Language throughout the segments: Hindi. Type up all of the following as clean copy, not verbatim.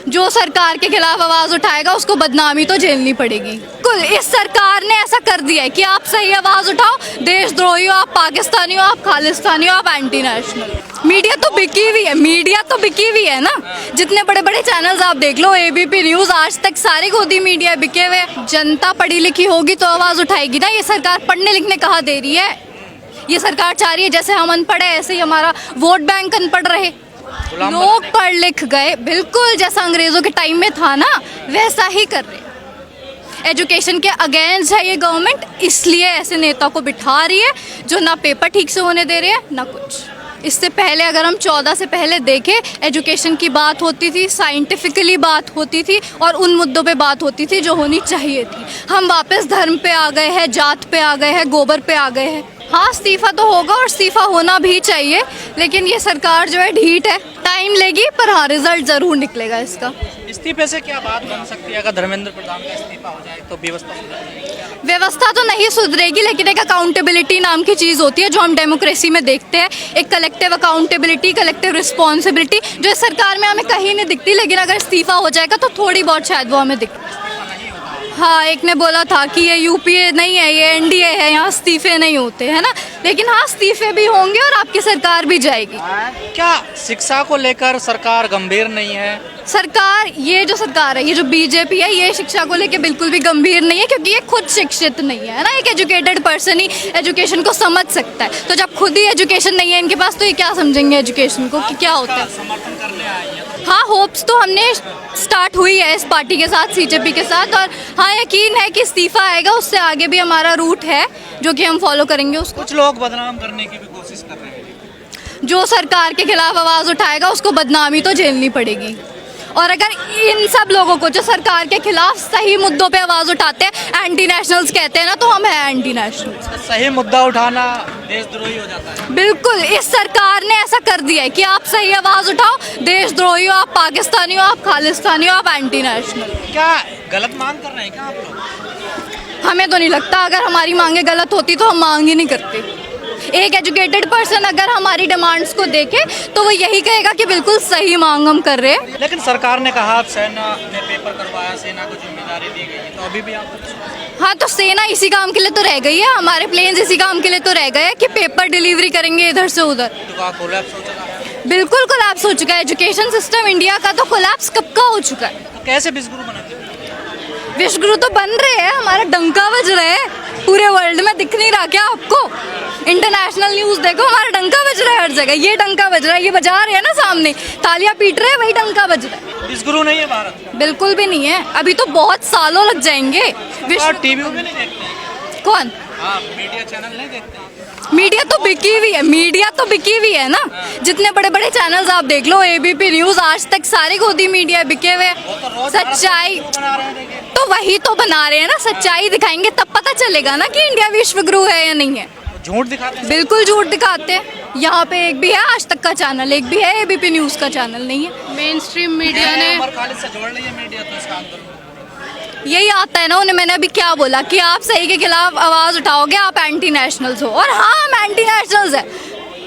जो सरकार के खिलाफ आवाज उठाएगा उसको बदनामी तो झेलनी पड़ेगी। कुल इस सरकार ने ऐसा कर दिया है कि आप सही आवाज उठाओ, देशद्रोही हो, आप पाकिस्तानी हो, आप खालिस्तानी हो, आप एंटी नेशनल। मीडिया तो बिकी हुई है, मीडिया तो बिकी हुई है ना। जितने बड़े बड़े चैनल्स आप देख लो, एबीपी न्यूज, आज तक, सारे गोदी मीडिया बिके हुए। जनता पढ़ी लिखी होगी तो आवाज उठाएगी ना। ये सरकार पढ़ने लिखने कहाँ दे रही है। ये सरकार चाह रही है जैसे हम अनपढ़ है ऐसे ही हमारा वोट बैंक अनपढ़ रहे। लोग पढ़ लिख गए, बिल्कुल जैसा अंग्रेजों के टाइम में था ना वैसा ही कर रहे। एजुकेशन के अगेंस्ट है ये गवर्नमेंट, इसलिए ऐसे नेता को बिठा रही है जो ना पेपर ठीक से होने दे रहे हैं ना कुछ। इससे पहले अगर हम 14 से पहले देखें, एजुकेशन की बात होती थी, साइंटिफिकली बात होती थी और उन मुद्दों पे बात होती थी जो होनी चाहिए थी। हम वापस धर्म पे आ गए हैं, जात पे आ गए हैं, गोबर पे आ गए हैं। हाँ, इस्तीफा तो होगा और इस्तीफा होना भी चाहिए, लेकिन ये सरकार जो है ढीठ है। टाइम लेगी पर हाँ, रिजल्ट जरूर निकलेगा इसका। इस्तीफे से क्या बात बन सकती है? अगर धर्मेंद्र प्रधान का इस्तीफा हो जाए तो व्यवस्था सुधरेगी? व्यवस्था तो नहीं सुधरेगी, लेकिन एक अकाउंटेबिलिटी नाम की चीज़ होती है जो हम डेमोक्रेसी में देखते हैं। एक कलेक्टिव अकाउंटेबिलिटी, कलेक्टिव रिस्पॉन्सिबिलिटी जो इस सरकार में हमें कहीं नहीं दिखती, लेकिन अगर इस्तीफा हो जाएगा तो थोड़ी बहुत शायद वो हमें दिखती। हाँ, एक ने बोला था कि ये यूपीए नहीं है, ये एनडीए है, यहाँ इस्तीफे नहीं होते, है ना। लेकिन हाँ, इस्तीफे भी होंगे और आपकी सरकार भी जाएगी। क्या शिक्षा को लेकर सरकार गंभीर नहीं है? सरकार, ये जो सरकार है, ये जो बीजेपी है, ये शिक्षा को लेके बिल्कुल भी गंभीर नहीं है, क्योंकि ये खुद शिक्षित नहीं है ना। एक एजुकेटेड पर्सन ही एजुकेशन को समझ सकता है, तो जब खुद ही एजुकेशन नहीं है इनके पास तो ये क्या समझेंगे एजुकेशन को कि क्या होता है। समर्थन करने आई है? हाँ, होप्स तो हमने स्टार्ट हुई है इस पार्टी के साथ, सीजेपी के साथ, और हाँ, यकीन है कि इस्तीफा आएगा, उससे आगे भी हमारा रूट है जो कि हम फॉलो करेंगे उसको। कुछ लोग बदनाम करने की भी कोशिश कर रहे हैं। जो सरकार के खिलाफ आवाज उठाएगा उसको बदनामी तो झेलनी पड़ेगी। और अगर इन सब लोगों को जो सरकार के खिलाफ सही मुद्दों पे आवाज उठाते हैं, एंटी नेशनल्स कहते हैं ना, तो हम हैं एंटी नेशनल। सही मुद्दा उठाना देशद्रोही हो जाता है। बिल्कुल, इस सरकार ने ऐसा कर दिया है कि आप सही आवाज उठाओ, देशद्रोही हो, आप पाकिस्तानी हो, आप खालिस्तानी हो, आप एंटी नेशनल। क्या गलत मांग कर रहे हैं क्या आप लोग? हमें तो नहीं लगता। अगर हमारी मांगे गलत होती तो हम मांग ही नहीं करते। एक एजुकेटेड पर्सन अगर हमारी डिमांड्स को देखे तो वो यही कहेगा कि बिल्कुल सही मांग हम कर रहे हैं। लेकिन सरकार ने कहा सेना ने पेपर करवाया, सेना को जिम्मेदारी दी गई है, तो अभी भी आप? हाँ, तो सेना इसी काम के लिए तो रह गई है, हमारे प्लेन्स इसी काम के लिए तो रह गए हैं कि पेपर डिलीवरी करेंगे इधर से उधर। बिल्कुल कोलैप्स हो चुका है एजुकेशन सिस्टम इंडिया का। तो कोलैप्स कब का हो चुका है। तो कैसे विश्वगुरु बनाते? विश्वगुरु तो बन रहे हैं, हमारा डंका बज रहा है पूरे वर्ल्ड में। दिख नहीं रहा क्या आपको? इंटरनेशनल न्यूज देखो, हमारा डंका बज रहा है हर जगह। ये डंका बज रहा है, ये बजा रहे हैं ना सामने, तालियां पीट रहे हैं, वही डंका बज रहा है। विश्वगुरु नहीं है भारत? बिल्कुल भी नहीं है, अभी तो बहुत सालों लग जाएंगे। टीवी में नहीं देखते? कौन? हाँ, मीडिया चैनल नहीं देखते? मीडिया तो बिकी हुई है, मीडिया तो बिकी हुई है ना। जितने बड़े बड़े चैनल्स आप देख लो, एबीपी न्यूज, आज तक, सारे गोदी मीडिया बिके हुए। सच्चाई तो वही तो बना रहे हैं ना, सच्चाई दिखाएंगे तब पता चलेगा ना कि इंडिया विश्वगुरु है या नहीं है। झूठ दिखाते हैं? बिल्कुल झूठ दिखाते हैं। यहाँ पे एक भी है आज तक का चैनल, एक भी है एबीपी न्यूज का चैनल नहीं है। मेन स्ट्रीम मीडिया ने से जोड़ लिया मीडिया, तो इसका आंदोलन यही आता है ना उन्हें। मैंने अभी क्या बोला कि आप सही के खिलाफ आवाज उठाओगे, आप एंटी नेशनल्स हो, और हाँ, हम एंटी नेशनल्स है।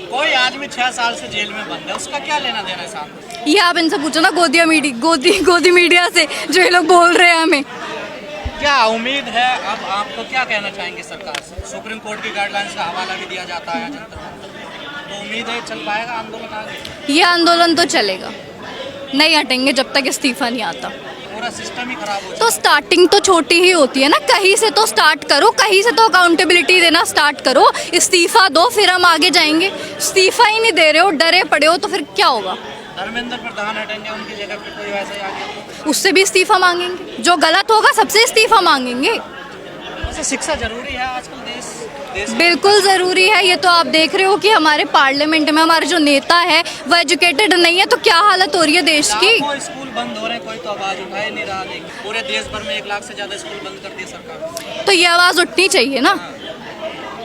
कोई आदमी 6 साल से जेल में बंद है, उसका क्या लेना देना है साथ? ये आप इनसे पूछो ना, गोदी मीडिया से, जो ये लोग बोल रहे हैं हमें। क्या उम्मीद है? अब आपको क्या कहना चाहेंगे सरकार से? सुप्रीम कोर्ट की गाइडलाइंस का हवाला भी दिया जाता है जनता, तो उम्मीद है चल पाएगा आंदोलन आगे? ये आंदोलन तो चलेगा, नहीं हटेंगे जब तक इस्तीफा नहीं आता। पूरा सिस्टम ही खराब हो। तो स्टार्टिंग तो छोटी ही होती है ना, कहीं से तो स्टार्ट करो, कहीं से तो अकाउंटेबिलिटी देना स्टार्ट करो। इस्तीफा दो, फिर हम आगे जाएंगे। इस्तीफा ही नहीं दे रहे हो, डरे पड़े हो, तो फिर क्या होगा? धर्मेंद्र प्रधान हटेंगे, उनकी जगह पे कोई वैसे ही आगे, उससे भी इस्तीफा मांगेंगे। जो गलत होगा सबसे इस्तीफा मांगेंगे। वैसे शिक्षा जरूरी है आजकल देश बिल्कुल ज़रूरी है। ये तो आप देख रहे हो कि हमारे पार्लियामेंट में हमारे जो नेता है वो एजुकेटेड नहीं है, तो क्या हालत हो रही है देश की। स्कूल बंद हो रहे हैं, कोई तो आवाज उठा ही नहीं रहा। पूरे देश भर में 1 लाख से ज्यादा स्कूल बंद कर दिए सरकार। तो ये आवाज़ उठनी चाहिए ना।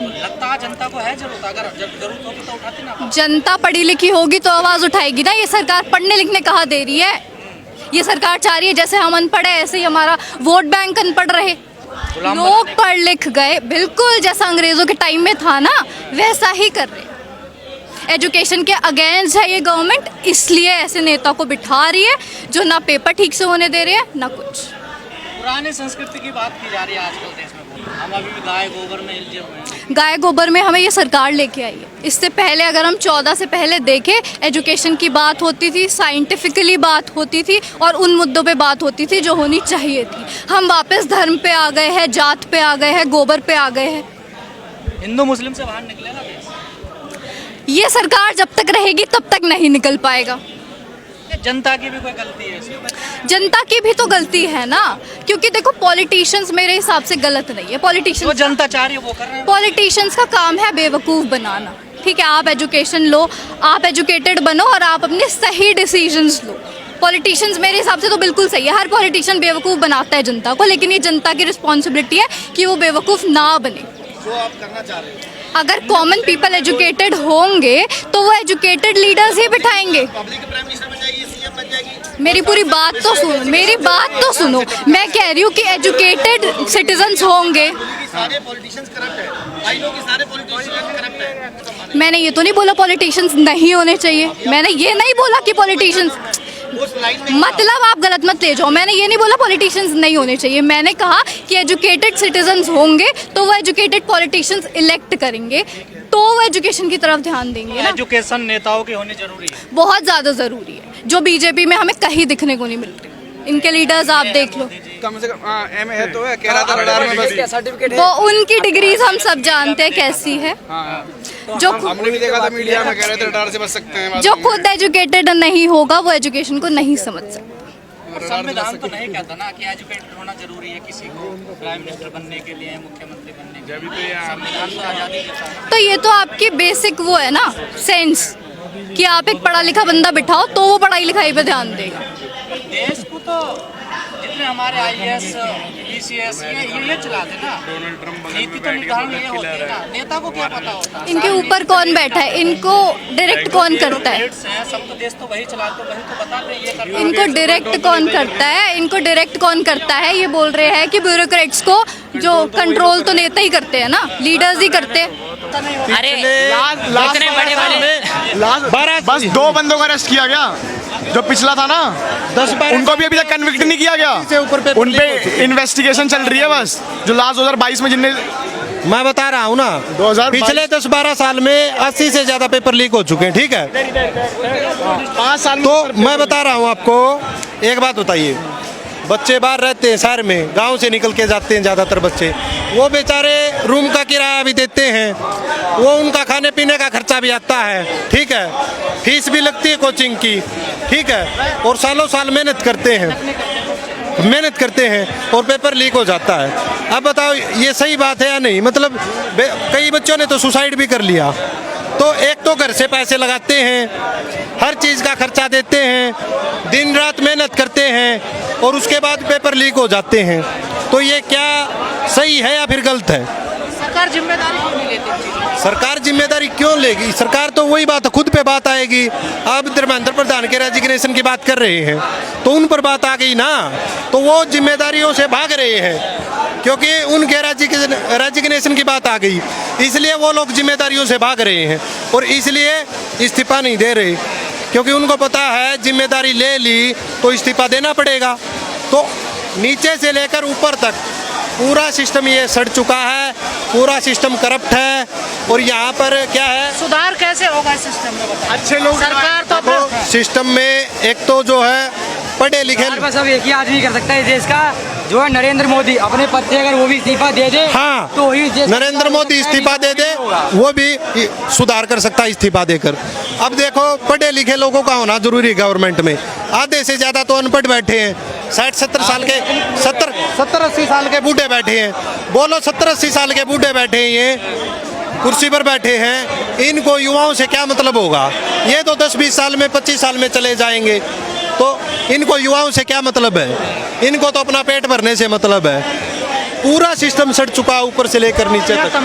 लगता है जनता को है जरूरत, अगर जरूरत होगी तो उठाती ना। जनता पढ़ी लिखी होगी तो आवाज़ उठाएगी ना। ये सरकार पढ़ने लिखने कहाँ दे रही है। ये सरकार चाह रही है जैसे हम अनपढ़ है ऐसे ही हमारा वोट बैंक अनपढ़ रहे। लोग पढ़ लिख गए, बिल्कुल जैसा अंग्रेजों के टाइम में था ना वैसा ही कर रहे। एजुकेशन के अगेंस्ट है ये गवर्नमेंट, इसलिए ऐसे नेता को बिठा रही है जो ना पेपर ठीक से होने दे रहे हैं ना कुछ। पुरानी संस्कृति की बात की जा रही है आजकल देश में, हम अभी भी गाय गोबर में उलझे हुए हैं। गाय गोबर में हमें ये सरकार लेके आई है। इससे पहले अगर हम 14 से पहले देखें, एजुकेशन की बात होती थी, साइंटिफिकली बात होती थी और उन मुद्दों पे बात होती थी जो होनी चाहिए थी। हम वापस धर्म पे आ गए हैं, जात पे आ गए हैं, गोबर पे आ गए हैं। हिंदू मुस्लिम से बाहर निकलेगा देश? ये सरकार जब तक रहेगी तब तक नहीं निकल पाएगा। जनता की भी कोई गलती है इसमें? जनता की भी तो गलती है ना, क्योंकि देखो पॉलिटिशियंस मेरे हिसाब से गलत नहीं है। जो पॉलिटिशियंस जनता चाह रही है वो कर रहे हैं। पॉलिटिशियंस का काम है बेवकूफ़ बनाना। ठीक है, आप एजुकेशन लो, आप एजुकेटेड बनो और आप अपने सही डिसीजंस लो। पॉलिटिशियंस मेरे हिसाब से तो बिल्कुल सही है। हर पॉलिटिशियन बेवकूफ़ बनाता है जनता को, लेकिन ये जनता की रिस्पॉन्सिबिलिटी है कि वो बेवकूफ़ ना बने। जो आप करना चाह रहे हो, अगर कॉमन पीपल एजुकेटेड होंगे तो वो एजुकेटेड लीडर्स ही बिठाएंगे। पब्लिक प्राइम मिनिस्टर बन जाएगी, सीएम बन जाएगी। मेरी पूरी बात तो सुनो, मेरी बात तो सुनो। मैं कह रही हूँ कि एजुकेटेड सिटीजन्स होंगे। सारे पॉलिटिशियंस करप्ट है, आई नो कि सारे पॉलिटिशियंस करप्ट है। मैंने ये तो नहीं बोला पॉलिटिशियंस नहीं होने चाहिए, मैंने ये नहीं बोला कि पॉलिटिशियंस, उस लाइन में मतलब आप गलत मत ले जाओ। मैंने ये नहीं बोला पॉलिटिशियंस नहीं होने चाहिए, मैंने कहा कि एजुकेटेड सिटीजन्स होंगे तो वो एजुकेटेड पॉलिटिशियंस इलेक्ट करेंगे, तो वो एजुकेशन की तरफ ध्यान देंगे ना। एजुकेशन नेताओं की होनी जरूरी है। बहुत ज़्यादा ज़रूरी है, जो बीजेपी में हमें कहीं दिखने को नहीं मिल रही। इनके लीडर्स आप देख लो, कम से कम एम है तो है, कह रहा था रडार में बस सर्टिफिकेट वो उनकी डिग्रीज हम सब जानते हैं कैसी है। जो हमने भी देखा था मीडिया में, कह रहे थे रडार से बच सकते हैं। जो खुद एजुकेटेड नहीं होगा वो एजुकेशन को नहीं समझ सकता। और संविधान तो नहीं कहता ना कि एजुकेटेड होना जरूरी है किसी को प्राइम मिनिस्टर बनने के लिए, मुख्यमंत्री बनने के लिए। संविधान तो आजादी देता है। तो ये तो आपकी बेसिक वो है ना सेंस, कि आप एक पढ़ा लिखा बंदा बिठाओ तो वो पढ़ाई लिखाई पे ध्यान देगा। देश को तो जितने हमारे IAS, BCS ये चलाते ना, नीति तो निर्धारण ये होती है ना, नेता को क्या पता होता है? इनके ऊपर कौन बैठा है, इनको डायरेक्ट कौन करता है, ब्यूरोक्रेट्स हैं, सब तो देश तो वही चलाते, वही तो बताते हैं ये करते हैं। इनको डायरेक्ट कौन करता है, इनको डायरेक्ट कौन करता है। ये बोल रहे हैं कि ब्यूरोक्रेट्स को जो कंट्रोल तो नेता ही करते हैं ना, लीडर्स ही करते हैं। अरे इतने बड़े वाले बस 2 बंदों को अरेस्ट किया गया, जो पिछला था ना 10-12 उनको भी अभी तक कन्विक्ट नहीं किया गया। उन पे इन्वेस्टिगेशन चल रही है बस। जो लास्ट 2022 में जिनने, मैं बता रहा हूँ ना, 2022 पिछले 10-12 साल में 80 से ज्यादा पेपर लीक हो चुके हैं। ठीक है, 5 साल में तो मैं बता रहा हूँ आपको एक बात बताइए, बच्चे बाहर रहते हैं शहर में, गांव से निकल के जाते हैं ज़्यादातर बच्चे, वो बेचारे रूम का किराया भी देते हैं, वो उनका खाने पीने का खर्चा भी आता है। ठीक है, फीस भी लगती है कोचिंग की। ठीक है, और सालों साल मेहनत करते हैं और पेपर लीक हो जाता है। अब बताओ ये सही बात है या नहीं? मतलब कई बच्चों ने तो सुसाइड भी कर लिया। तो एक तो घर से पैसे लगाते हैं, हर चीज़ का खर्चा देते हैं, दिन रात मेहनत करते हैं और उसके बाद पेपर लीक हो जाते हैं। तो ये क्या सही है या फिर गलत है? सरकार जिम्मेदारी क्यों नहीं लेती? सरकार जिम्मेदारी क्यों लेगी? सरकार तो वही बात है, खुद पे बात आएगी। अब धर्मेंद्र प्रधान के रेजिग्नेशन की बात कर रहे हैं तो उन पर बात आ गई ना, तो वो जिम्मेदारियों से भाग रहे हैं क्योंकि उनके रेजिग्नेशन की बात आ गई, इसलिए वो लोग जिम्मेदारियों से भाग रहे हैं और इसलिए इस्तीफा नहीं दे रहे, क्योंकि उनको पता है जिम्मेदारी ले ली तो इस्तीफा देना पड़ेगा। तो नीचे से लेकर ऊपर तक पूरा सिस्टम ये सड़ चुका है, पूरा सिस्टम करप्ट है। और यहाँ पर क्या है, सुधार कैसे होगा सिस्टम में बताइए? अच्छे लोग सरकार तो तो सिस्टम में एक तो जो है पढ़े लिखे, बस अब एक ही आदमी कर सकता है देश का, जो है नरेंद्र मोदी। अपने पद से अगर वो भी इस्तीफा दे दे, हाँ, तो ही नरेंद्र मोदी इस्तीफा दे दे, वो भी सुधार कर सकता है इस्तीफा देकर। अब देखो पढ़े लिखे लोगों का होना जरूरी है गवर्नमेंट में, आधे से ज्यादा तो अनपढ़ बैठे हैं, 60-70 साल के 70-80 साल के बूढ़े बैठे हैं। बोलो 70-80 साल के बूढ़े बैठे हैं, ये कुर्सी पर बैठे हैं, इनको युवाओं से क्या मतलब होगा? ये तो 10-20 साल में 25 साल में चले जाएंगे, तो इनको युवाओं से क्या मतलब है? इनको तो अपना पेट भरने से मतलब है। पूरा सिस्टम सड़ चुका ऊपर से लेकर नीचे तक।